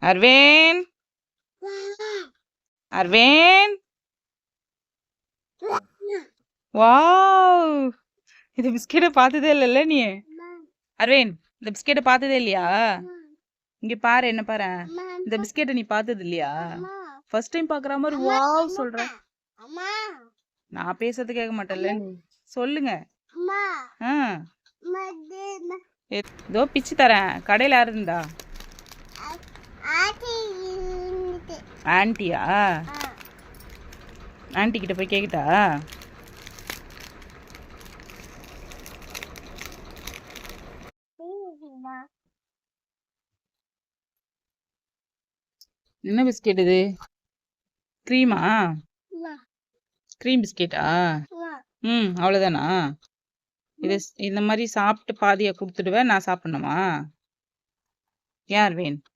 Aravind Aravind wow இது பிஸ்கெட்டை பார்த்ததே இல்லைல்ல நீ அரவிந்த் இந்த பிஸ்கெட்டை பார்த்ததே இல்லையா இங்க பாரு என்ன பாரு இந்த பிஸ்கெட்டை நீ பார்த்தது இல்லையா ஃபர்ஸ்ட் டைம் பார்க்குற மாதிரி வாவ் சொல்ற நான் பேசுறது கேட்க மாட்டேன்ல நீ சொல்லுங்க இதோ பிச்சு தரேன் கடையில் யாரு இருந்தா ஆன்ட்டியா ஆன்ட்டி கிட்ட போய் கேக்கிட்டா என்ன பிஸ்கெட் இது க்ரீமா க்ரீம் பிஸ்கெட்டா அவ்வளோதானா இது இந்த மாதிரி சாப்பிட்டு பாதியை கொடுத்துடுவேன் நான் சாப்பிடணுமா யார் வேணும்